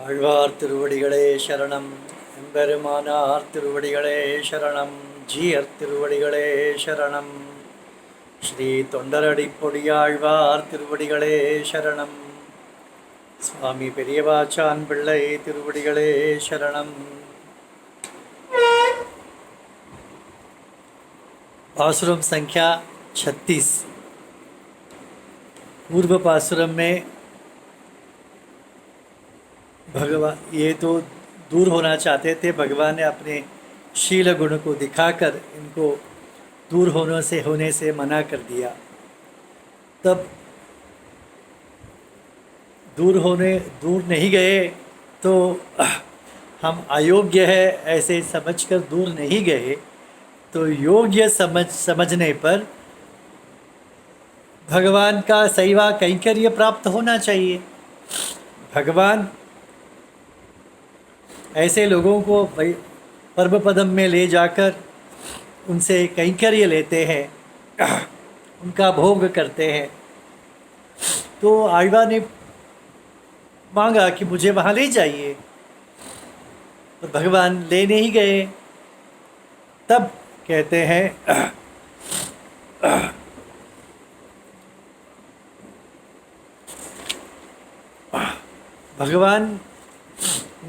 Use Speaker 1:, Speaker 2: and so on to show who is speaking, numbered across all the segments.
Speaker 1: ஆழ்வார் திருவடிகளே சரணம். எம்பெருமானார் திருவடிகளே சரணம். ஜீயர் திருவடிகளே சரணம். ஸ்ரீ தொண்டரடிப்பொடியாழ்வார் திருவடிகளே சரணம். சுவாமி பெரியவாச்சான் பிள்ளை திருவடிகளே சரணம். पासुरम संख्या 36। पूर्व पासुरम में भगवान ये तो दूर होना चाहते थे, भगवान ने अपने शील गुण को दिखाकर इनको दूर होने से मना कर दिया। तब दूर नहीं गए तो हम अयोग्य है ऐसे समझकर दूर नहीं गए, तो योग्य समझने पर भगवान का सेवा कैंकर्य प्राप्त होना चाहिए। भगवान ऐसे लोगों को परम पदम में ले जाकर उनसे कैंकर्य लेते हैं, उनका भोग करते हैं। तो आழ்वार ने मांगा कि मुझे वहाँ ले जाइए, और भगवान ले नहीं गए। तब कहते हैं भगवान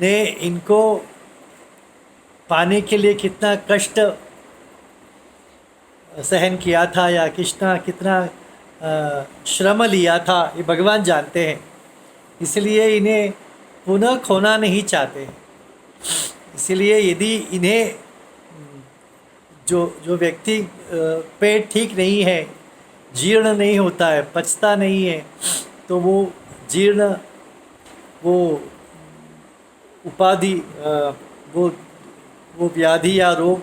Speaker 1: ने इनको पाने के लिए कितना कष्ट सहन किया था, या कितना श्रम लिया था, ये भगवान जानते हैं। इसलिए इन्हें पुनः खोना नहीं चाहते। इसलिए यदि इन्हें जो व्यक्ति पेट ठीक नहीं है, जीर्ण नहीं होता है, पचता नहीं है, तो वो जीर्ण वो उपाधि वो व्याधि या रोग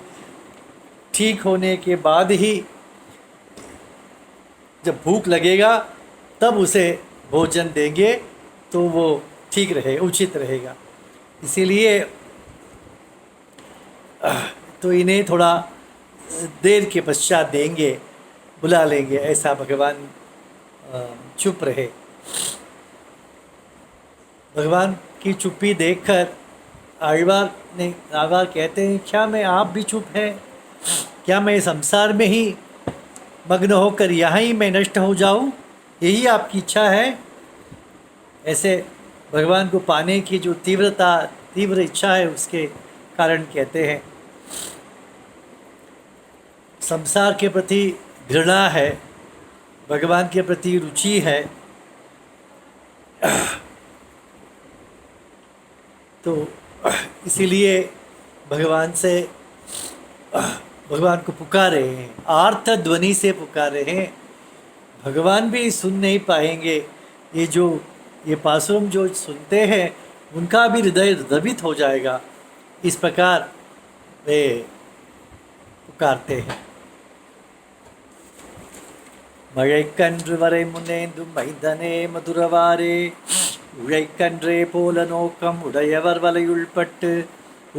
Speaker 1: ठीक होने के बाद ही जब भूख लगेगा तब उसे भोजन देंगे, तो वो ठीक रहे, उचित रहेगा। इसीलिए तो इन्हें थोड़ा देर के पश्चात देंगे, बुला लेंगे, ऐसा भगवान चुप रहे। भगवान की चुप्पी देखकर आழ்वार कहते हैं, क्या मैं आप भी चुप हैं? क्या मैं संसार में ही मग्न होकर यहाँ ही मैं नष्ट हो जाऊँ? यही आपकी इच्छा है? ऐसे भगवान को पाने की जो तीव्र इच्छा है, उसके कारण कहते हैं। संसार के प्रति घृणा है, भगवान के प्रति रुचि है, तो इसीलिए भगवान को पुकारे हैं, आर्त ध्वनि से पुकारे हैं। भगवान भी सुन नहीं पाएंगे। ये पासुरम जो सुनते हैं, उनका भी हृदय द्रवित हो जाएगा। इस प्रकार वे पुकारते हैं। மழைக்கன்று வரை முன்னேந்தும் மைந்தனே மதுரவாரே, உழைக்கன்றே போல நோக்கம் உடையவர் வலையுள்பட்டு,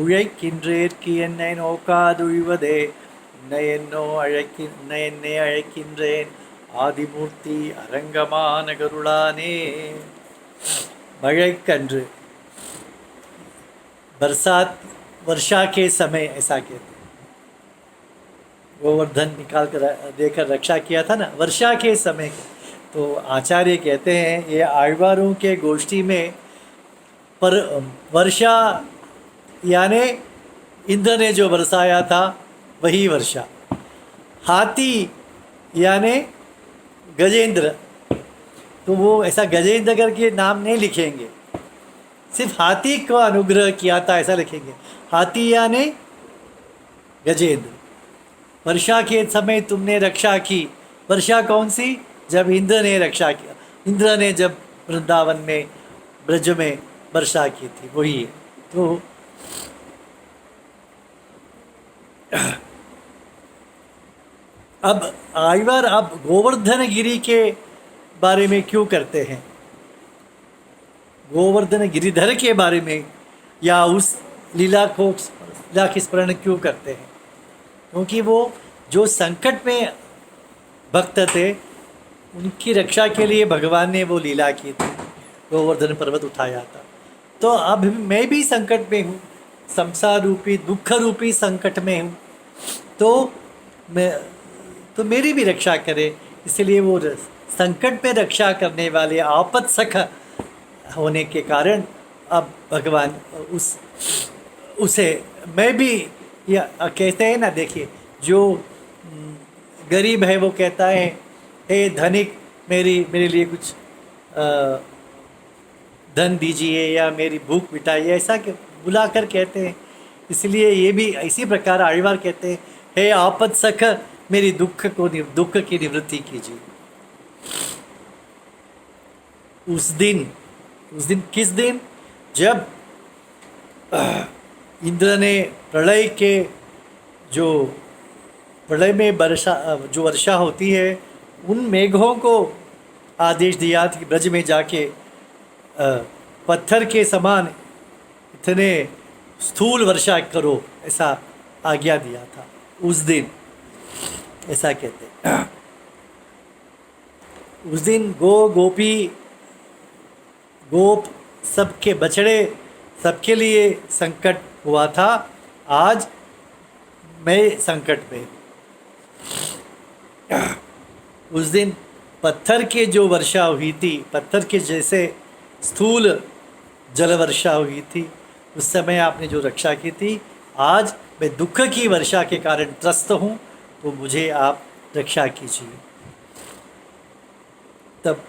Speaker 1: உழைக்கின்றேற்கு என்னை நோக்காதுழ்வதே, என்னை அழைக்கின்றேன் ஆதிமூர்த்தி அரங்கமான கருளானே। मழைக்கன்று वर्षा के समय ऐसा कहते हैं। गोवर्धन निकाल कर देकर रक्षा किया था ना, वर्षा के समय। तो आचार्य कहते हैं, ये आழ்वारों के गोष्ठी में पर वर्षा यानी इंद्र ने जो बरसाया था वही वर्षा। हाथी यानी गजेंद्र, तो वो ऐसा गजेंद्र करके नाम नहीं लिखेंगे, सिर्फ हाथी को अनुग्रह किया था ऐसा लिखेंगे। हाथी यानी गजेंद्र। वर्षा के समय तुमने रक्षा की। वर्षा कौन सी? जब इंद्र ने रक्षा किया, इंद्र ने जब वृंदावन में ब्रज में वर्षा की थी, वही है। तो अब आழ்वार गोवर्धन गिरी के बारे में क्यों करते हैं? गोवर्धन गिरिधर के बारे में या उस लीला की स्मरण क्यों करते हैं? क्योंकि वो जो संकट में भक्त थे, उनकी रक्षा के लिए भगवान ने वो लीला की थी, गोवर्धन पर्वत उठाया था। तो तो अब मैं भी संकट में हूँ, संसार रूपी दुख रूपी संकट में हूँ, तो मैं तो मेरी भी रक्षा करे। इसलिए वो संकट में रक्षा करने वाले आपद सख होने के कारण अब भगवान उसे मैं भी, या कहते हैं ना, देखिए जो गरीब है वो कहता है हे धनिक मेरे लिए कुछ धन दीजिए या मेरी भूख मिटाइए, ऐसा बुलाकर कहते हैं। इसलिए ये भी इसी प्रकार आழ்वार कहते हैं हे आपद सख मेरी दुख की निवृत्ति कीजिए। उस दिन किस दिन? जब इंद्र ने प्रलय में वर्षा होती है, उन मेघों को आदेश दिया कि ब्रज में जाके पत्थर के समान इतने स्थूल वर्षा करो, ऐसा आज्ञा दिया था उस दिन, ऐसा कहते हैं। उस दिन गोप सबके बछड़े सबके लिए संकट हुआ था। आज मैं संकट में। उस दिन पत्थर के जो वर्षा हुई थी, पत्थर के जैसे स्थूल जल वर्षा हुई थी, उस समय आपने जो रक्षा की थी, आज मैं दुख की वर्षा के कारण त्रस्त हूँ, तो मुझे आप रक्षा कीजिए। तब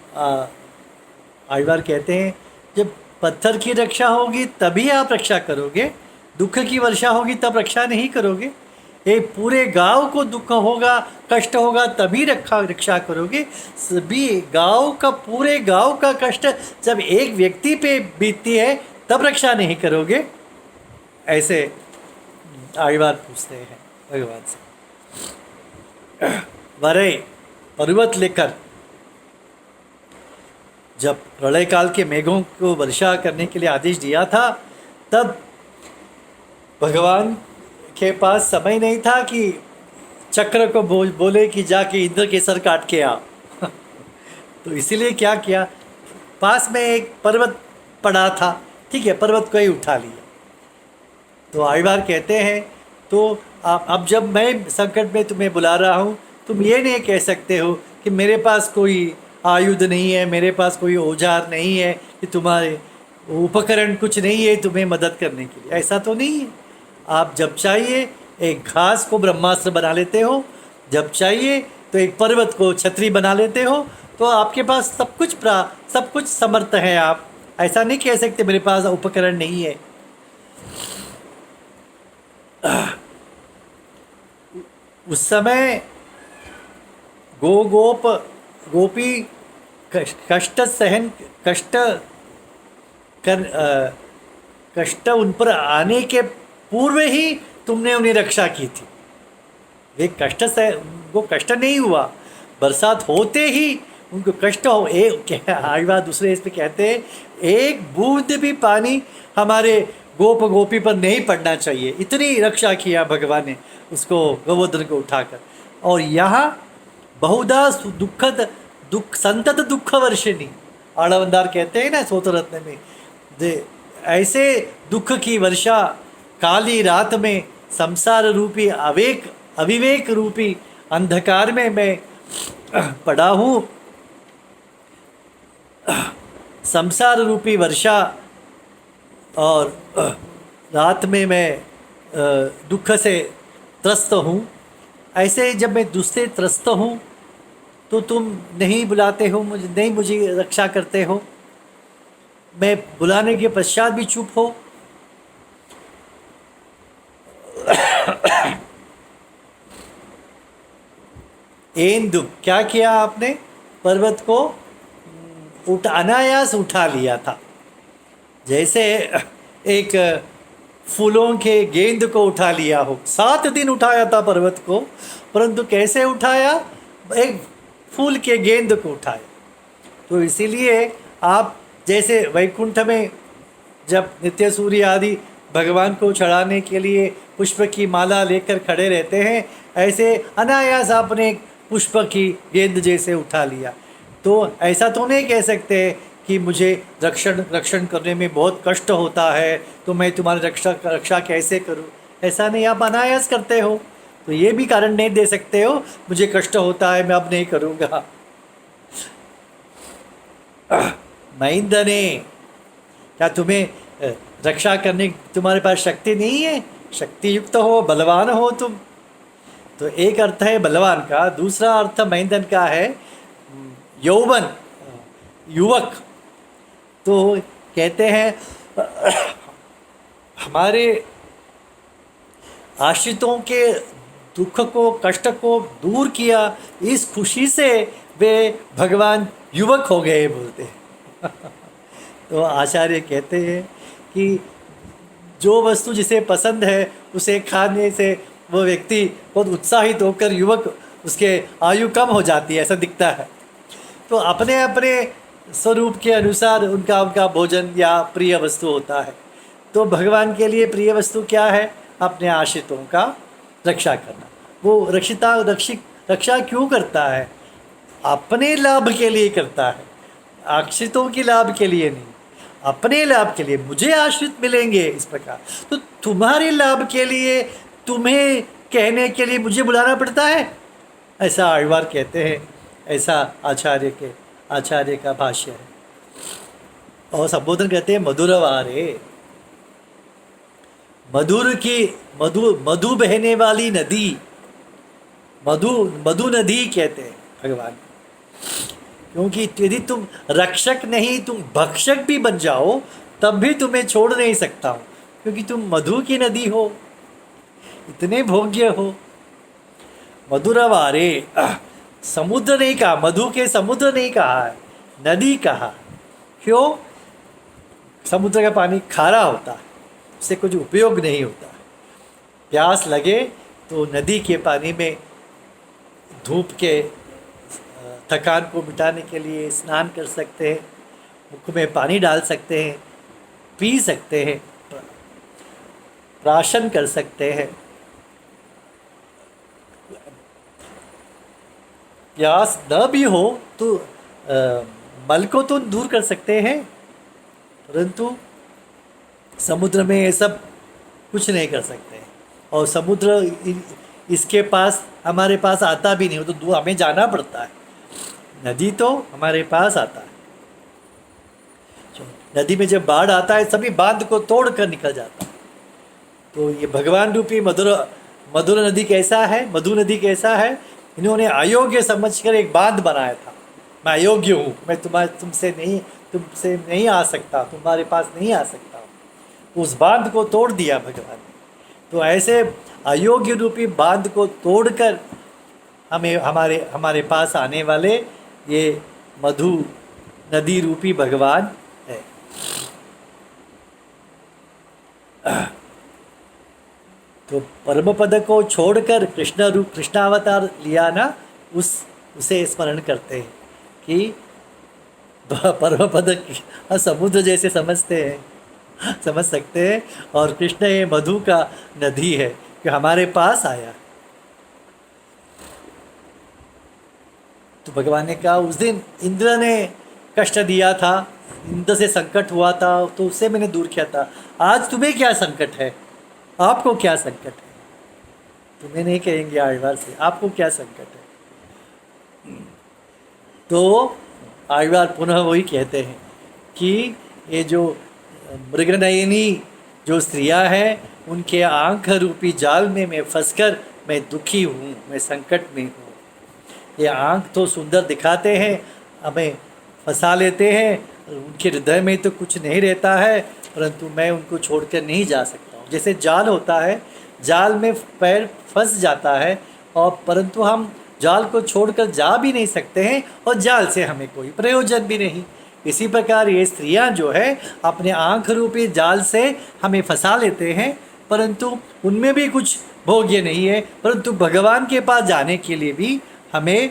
Speaker 1: आழ்वार कहते हैं जब पत्थर की रक्षा होगी तभी आप रक्षा करोगे, दुख की वर्षा होगी तब रक्षा नहीं करोगे। एक पूरे गांव को दुख होगा, कष्ट होगा तभी रक्षा करोगे। सभी पूरे गांव का कष्ट जब एक व्यक्ति पे बीतती है तब रक्षा नहीं करोगे, ऐसे आழ்वार पूछते हैं भगवान से। वरे पर्वत लेकर जब प्रलय काल के मेघों को वर्षा करने के लिए आदेश दिया था, तब भगवान के पास समय नहीं था कि चक्र को बोले कि जाके इंद्र के सर काट के आ। तो इसीलिए क्या किया, पास में एक पर्वत पड़ा था, ठीक है, पर्वत को ही उठा लिया। तो आழ்वार कहते हैं तो अब जब मैं संकट में तुम्हें बुला रहा हूँ, तुम ये नहीं कह सकते हो कि मेरे पास कोई आयुध नहीं है, मेरे पास कोई औजार नहीं है, कि तुम्हारे उपकरण कुछ नहीं है तुम्हें मदद करने के लिए, ऐसा तो नहीं है। आप जब चाहिए एक घास को ब्रह्मास्त्र बना लेते हो, जब चाहिए तो एक पर्वत को छतरी बना लेते हो, तो आपके पास सब कुछ समर्थ है। आप ऐसा नहीं कह सकते मेरे पास उपकरण नहीं है। उस समय गोपी कष्ट उन पर आने के पूर्व ही तुमने उन्हें रक्षा की थी। वे उनको कष्ट नहीं हुआ, बरसात होते ही उनको कष्ट हो। आழ்वार दूसरे इस पे कहते हैं एक बूंद भी पानी हमारे गोपी पर नहीं पड़ना चाहिए, इतनी रक्षा किया भगवान ने उसको, गोवर्धन को उठाकर। और यहाँ बहुधा संतत दुख वर्षिणी, आळवंदार कहते हैं ना स्तोत्ररत्न में, ऐसे दुख की वर्षा काली रात में संसार रूपी अविवेक रूपी अंधकार में मैं पड़ा हूँ। संसार रूपी वर्षा और रात में मैं दुख से त्रस्त हूँ। ऐसे जब मैं दूसरे त्रस्त हूँ तो तुम नहीं बुलाते हो मुझे रक्षा करते हो, मैं बुलाने के पश्चात भी चुप हो। क्या किया आपने, पर्वत को अनायास उठा लिया था, जैसे एक फूलों के गेंद को उठा लिया हो। 7 दिन उठाया था पर्वत को, परंतु कैसे उठाया, एक फूल के गेंद को उठाया। तो इसीलिए आप जैसे वैकुंठ में जब नित्य सूर्य आदि भगवान को चढ़ाने के लिए पुष्प की माला लेकर खड़े रहते हैं, ऐसे अनायास आपने पुष्प की गेंद जैसे उठा लिया। तो ऐसा तो नहीं कह सकते कि मुझे रक्षण रक्षण करने में बहुत कष्ट होता है, तो मैं तुम्हारी रक्षा कैसे करूं। ऐसा नहीं, आप अनायास करते हो, तो ये भी कारण नहीं दे सकते हो मुझे कष्ट होता है मैं अब नहीं करूँगा। महिंदने, क्या तुम्हें रक्षा करने तुम्हारे पास शक्ति नहीं है? शक्ति युक्त हो, बलवान हो तुम। तो एक अर्थ है बलवान का, दूसरा अर्थ महिंदन का है यौवन, युवक। तो कहते हैं हमारे आश्रितों के दुख को, कष्ट को दूर किया, इस खुशी से वे भगवान युवक हो गए बोलते हैं। तो आचार्य कहते हैं कि जो वस्तु जिसे पसंद है उसे खाने से वो व्यक्ति बहुत उत्साहित होकर युवक, उसके आयु कम हो जाती है, ऐसा दिखता है। तो अपने अपने स्वरूप के अनुसार उनका उनका भोजन या प्रिय वस्तु होता है। तो भगवान के लिए प्रिय वस्तु क्या है? अपने आश्रितों का रक्षा करना। वो रक्षा क्यों करता है? अपने लाभ के लिए करता है, आश्रितों के लाभ के लिए नहीं, अपने लाभ के लिए। मुझे आश्रित मिलेंगे इस प्रकार, तो तुम्हारे लाभ के लिए तुम्हें कहने के लिए मुझे बुलाना पड़ता है, ऐसा आழ்वार कहते हैं। ऐसा आचार्य का भाष्य है। और संबोधन कहते हैं मधुरवारे, मधु बहने वाली नदी, मधु नदी कहते हैं भगवान। क्योंकि यदि तुम रक्षक नहीं, तुम भक्षक भी बन जाओ तब भी तुम्हें छोड़ नहीं सकता हूँ, क्योंकि तुम मधु की नदी हो, इतने भोग्य हो। मधुरवारे, समुद्र नहीं कहा, मधु के समुद्र नहीं कहा है, नदी कहा। क्यों? समुद्र का पानी खारा होता है, उससे कुछ उपयोग नहीं होता। प्यास लगे तो नदी के पानी में धूप के थकान को मिटाने के लिए स्नान कर सकते हैं, मुख में पानी डाल सकते हैं, पी सकते हैं, प्राशन कर सकते हैं। प्यास न भी हो तो मल को तो दूर कर सकते हैं, परंतु समुद्र में ये सब कुछ नहीं कर सकते। और समुद्र इसके पास, हमारे पास आता भी नहीं हो, तो दूर हमें जाना पड़ता है। नदी तो हमारे पास आता है। नदी में जब बाढ़ आता है सभी बांध को तोड़ कर निकल जाता है। तो ये भगवान रूपी मधुर नदी कैसा है, मधु नदी कैसा है? इन्होंने अयोग्य समझकर एक बांध बनाया था। मैं अयोग्य हूँ, मैं तुमसे नहीं आ सकता, तुम्हारे पास नहीं आ सकता। उस बांध को तोड़ दिया भगवान ने। तो ऐसे अयोग्य रूपी बांध को तोड़कर हमें हमारे पास आने वाले ये मधु नदी रूपी भगवान है। तो परम पद को छोड़कर कृष्णावतार लिया ना, उसे स्मरण करते हैं कि परम पद समुद्र जैसे समझ सकते हैं, और कृष्ण ये मधु का नदी है कि हमारे पास आया। तो भगवान ने कहा उस दिन इंद्र ने कष्ट दिया था, इंद्र से संकट हुआ था, तो उससे मैंने दूर किया था। आज तुम्हें क्या संकट है? आपको क्या संकट है? तुम्हें नहीं कहेंगे आழ்वार से, आपको क्या संकट है? तो आழ்वार पुनः वही कहते हैं कि ये जो मृगनयनी जो स्त्रियां हैं, उनके आंख रूपी जाल में मैं फंसकर मैं दुखी हूँ, मैं संकट में हूँ। ये आंख तो सुंदर दिखाते हैं, हमें फंसा लेते हैं, उनके हृदय में तो कुछ नहीं रहता है, परंतु मैं उनको छोड़कर नहीं जा सकता हूँ। जैसे जाल होता है, जाल में पैर फंस जाता है, और परंतु हम जाल को छोड़कर जा भी नहीं सकते हैं, और जाल से हमें कोई प्रयोजन भी नहीं। इसी प्रकार ये स्त्रियां जो है अपने आंख रूपी जाल से हमें फंसा लेते हैं, परंतु उनमें भी कुछ भोग्य नहीं है, परंतु भगवान के पास जाने के लिए भी हमें,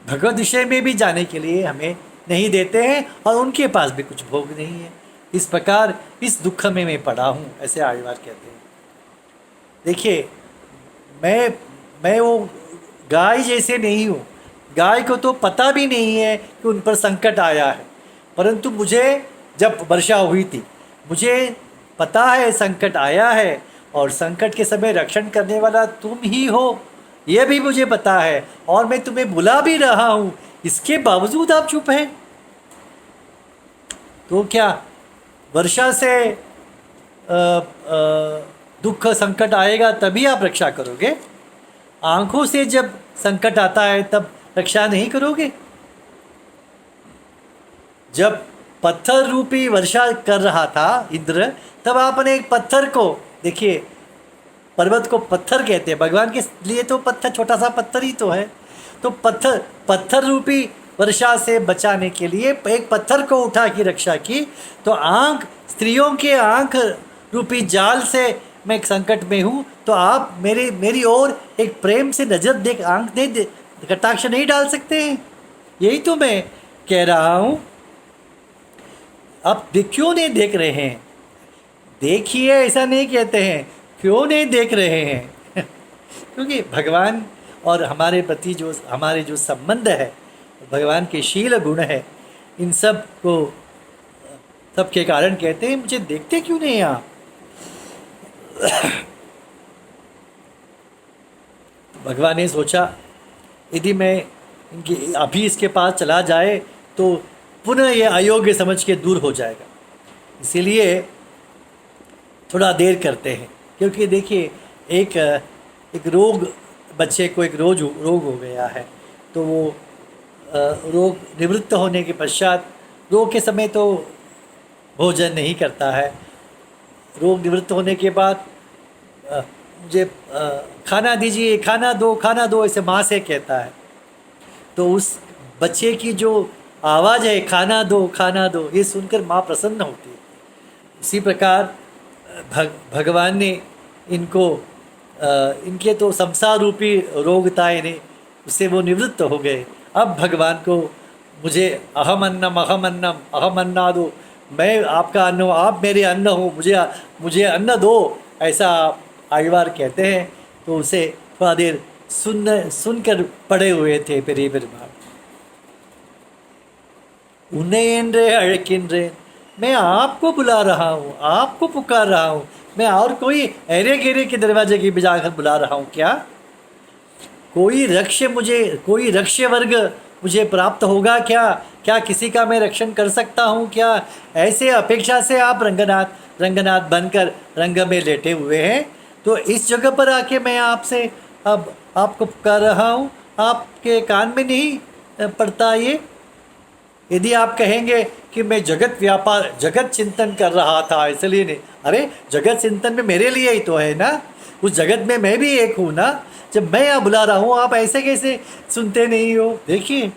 Speaker 1: भगवत विषय में भी जाने के लिए हमें नहीं देते हैं, और उनके पास भी कुछ भोग नहीं है। इस प्रकार इस दुख में मैं पड़ा हूँ, ऐसे आழ்वार कहते हैं। देखिए, मैं वो गाय जैसे नहीं हूँ। गाय को तो पता भी नहीं है कि उन पर संकट आया है, परंतु मुझे जब वर्षा हुई थी, मुझे पता है संकट आया है और संकट के समय रक्षण करने वाला तुम ही हो, यह भी मुझे पता है, और मैं तुम्हें बुला भी रहा हूँ, इसके बावजूद आप चुप हैं। तो क्या वर्षा से दुख संकट आएगा तभी आप रक्षा करोगे? आंखों से जब संकट आता है तब रक्षा नहीं करोगे? जब पत्थर रूपी वर्षा कर रहा था इंद्र, तब आपने एक पत्थर को, देखिए पर्वत को पत्थर कहते हैं, भगवान के लिए तो पत्थर छोटा सा पत्थर ही तो है। तो पत्थर रूपी वर्षा से बचाने के लिए एक पत्थर को उठा की रक्षा की। तो आंख, स्त्रियों के आंख रूपी जाल से मैं एक संकट में हूँ, तो आप मेरी ओर एक प्रेम से नजर देख, आंख नहीं, कटाक्ष नहीं डाल सकते हैं? यही तो मैं कह रहा हूँ। आप क्यों नहीं देख रहे हैं? देखिए, ऐसा नहीं कहते हैं, क्यों नहीं देख रहे हैं? क्योंकि भगवान और हमारे प्रति जो हमारे जो संबंध है, भगवान के शील गुण है, इन सब को सबके कारण कहते हैं मुझे देखते क्यों नहीं आप? भगवान ने सोचा यदि मैं अभी इसके पास चला जाए तो पुनः ये अयोग्य समझ के दूर हो जाएगा, इसीलिए थोड़ा देर करते हैं। क्योंकि देखिए एक रोग, बच्चे को एक रोग हो गया है, तो वो रोग निवृत्त होने के पश्चात, रोग के समय तो भोजन नहीं करता है, रोग निवृत्त होने के बाद मुझे खाना दीजिए, खाना दो, ऐसे माँ से कहता है। तो उस बच्चे की जो आवाज़ है खाना दो, ये सुनकर माँ प्रसन्न होती है। इसी प्रकार भगवान ने इनको इनके तो संसार रूपी रोग था इन्हें, उससे वो निवृत्त हो गए। अब भगवान को मुझे अहम अन्नादो, मैं आपका अन्न हूँ, आप मेरे अन्न हो, मुझे अन्न दो, ऐसा आयवार कहते हैं। तो उसे थोड़ा देर सुनकर पड़े हुए थे பெரியபெருமாள்। उन्हें एंड्रे अड़किन्रे, मैं आपको बुला रहा हूँ, आपको पुकार रहा हूँ, मैं और कोई एरे गेरे के दरवाजे की बजाकर बुला रहा हूँ क्या? कोई रक्ष वर्ग मुझे प्राप्त होगा क्या? क्या किसी का मैं रक्षण कर सकता हूँ क्या? ऐसे अपेक्षा से आप रंगनाथ बनकर रंग में लेटे हुए हैं, तो इस जगह पर आके मैं आपसे अब आपको पुकार रहा हूँ, आपके कान में नहीं पड़ता ये? यदि आप कहेंगे कि मैं जगत चिंतन कर रहा था इसलिए नहीं, अरे जगत चिंतन में मेरे लिए ही तो है ना, उस जगत में मैं भी एक हूँ ना। जब मैं यहाँ बुला रहा हूँ आप ऐसे कैसे सुनते नहीं हो? देखिए,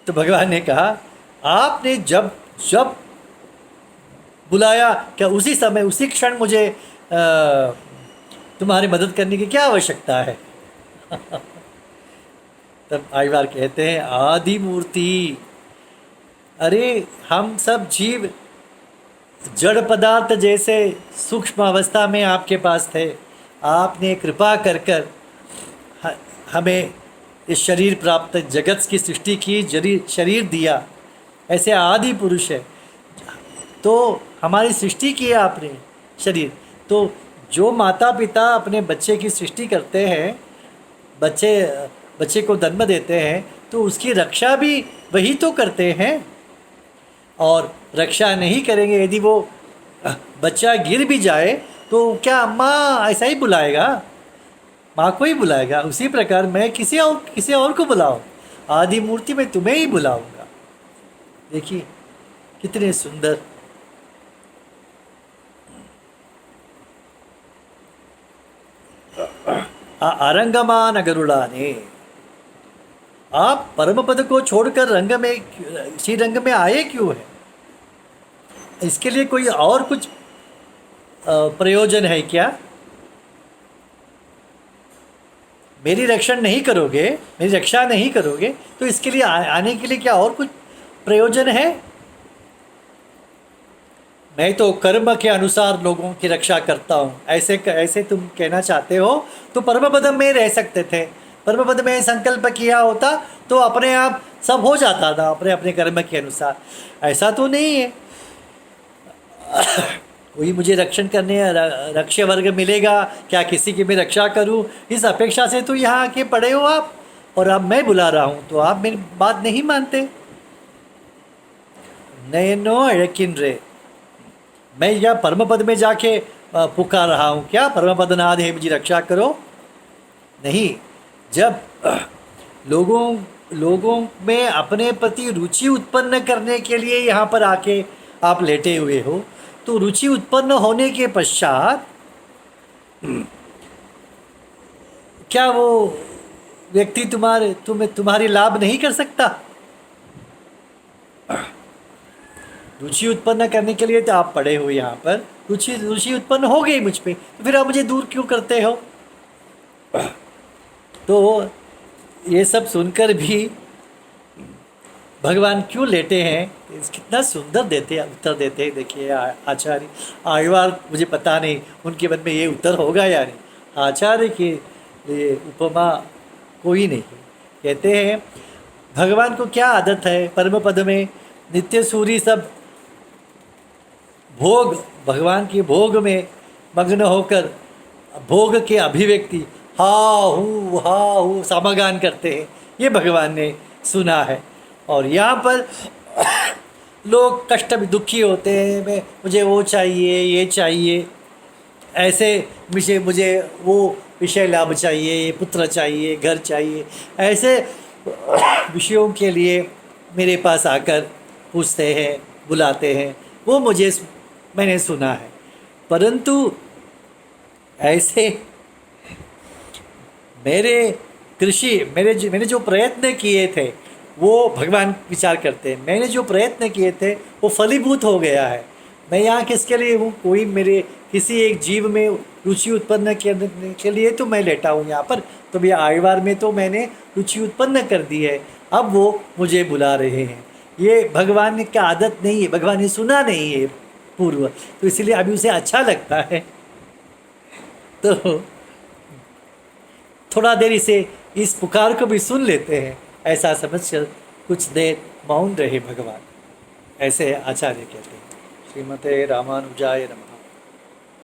Speaker 1: तो भगवान ने कहा आपने जब बुलाया, क्या उसी समय उसी क्षण मुझे तुम्हारी मदद करने की क्या आवश्यकता है? तब आयवार कहते हैं आदि मूर्ति, अरे हम सब जीव जड़ पदार्थ जैसे सूक्ष्म अवस्था में आपके पास थे, आपने कृपा कर हमें इस शरीर प्राप्त, जगत की सृष्टि की, शरीर दिया, ऐसे आदि पुरुष है, तो हमारी सृष्टि की है आपने शरीर। तो जो माता पिता अपने बच्चे की सृष्टि करते हैं, बच्चे को जन्म देते हैं, तो उसकी रक्षा भी वही तो करते हैं। और रक्षा नहीं करेंगे, यदि वो बच्चा गिर भी जाए तो क्या माँ ऐसा ही बुलाएगा? माँ को ही बुलाएगा। उसी प्रकार मैं किसी और को बुलाऊँ, आदि मूर्ति में तुम्हें ही बुलाऊंगा। देखिए कितने सुंदर। आरंगमान गरुड़ाने, आप परम पद को छोड़कर श्री रंग में आए क्यों है? इसके लिए कोई और कुछ प्रयोजन है क्या? मेरी रक्षा नहीं करोगे तो इसके लिए आने के लिए क्या और कुछ प्रयोजन है? मैं तो कर्म के अनुसार लोगों की रक्षा करता हूँ, ऐसे तुम कहना चाहते हो तो परम पद में रह सकते थे, परम पद में संकल्प किया होता तो अपने आप सब हो जाता था अपने अपने कर्म के अनुसार। ऐसा तो नहीं है। कोई मुझे रक्षण करने रक्ष वर्ग मिलेगा, क्या किसी की मैं रक्षा करूं, इस अपेक्षा से तो यहाँ आके पड़े हो आप, और अब मैं बुला रहा हूं तो आप मेरी बात नहीं मानते। नयनो अड़किन रे, मैं यह परम पद में जाके पुकार रहा हूँ क्या, परम पदनाथ है मुझे रक्षा करो? नहीं। जब लोगों में अपने प्रति रुचि उत्पन्न करने के लिए यहाँ पर आके आप लेटे हुए हो, तो रुचि उत्पन्न होने के पश्चात क्या वो व्यक्ति तुम्हारी लाभ नहीं कर सकता? रुचि उत्पन्न करने के लिए तो आप पड़े हो यहाँ पर, रुचि उत्पन्न हो गई मुझ पे, तो फिर आप मुझे दूर क्यों करते हो? तो ये सब सुनकर भी भगवान क्यों लेटे हैं, कितना सुंदर उत्तर देते हैं। देखिए आचार्य आழ்वार, मुझे पता नहीं उनके मन में ये उत्तर होगा या नहीं। आचार्य के लिए उपमा कोई नहीं। कहते हैं भगवान को क्या आदत है, परम पद में नित्य सूरी सब भोग, भगवान के भोग में मग्न होकर भोग के अभिव्यक्ति हा हूँ समागान करते हैं, ये भगवान ने सुना है। और यहाँ पर लोग कष्ट में दुखी होते हैं, मुझे वो चाहिए, ये चाहिए, ऐसे मुझे वो विषय लाभ चाहिए, पुत्र चाहिए, घर चाहिए, ऐसे विषयों के लिए मेरे पास आकर पूछते हैं, बुलाते हैं, वो मैंने सुना है। परंतु ऐसे मैंने जो प्रयत्न किए थे वो भगवान विचार करते हैं, मैंने जो प्रयत्न किए थे वो फलीभूत हो गया है। मैं यहाँ किसके लिए हूँ? कोई मेरे किसी एक जीव में रुचि उत्पन्न करने के लिए तो मैं लेटा हूँ यहाँ पर। तो ये आழ்वार में तो मैंने रुचि उत्पन्न कर दी है, अब वो मुझे बुला रहे हैं। ये भगवान की आदत नहीं है, भगवान ने सुना नहीं है पूर्व, तो इसलिए अभी उसे अच्छा लगता है। तो थोड़ा देर इस पुकार को भी सुन लेते हैं, ऐसा समझकर कुछ देर मौन रहे भगवान, ऐसे आचार्य कहते हैं। श्रीमते रामानुजाय नमः।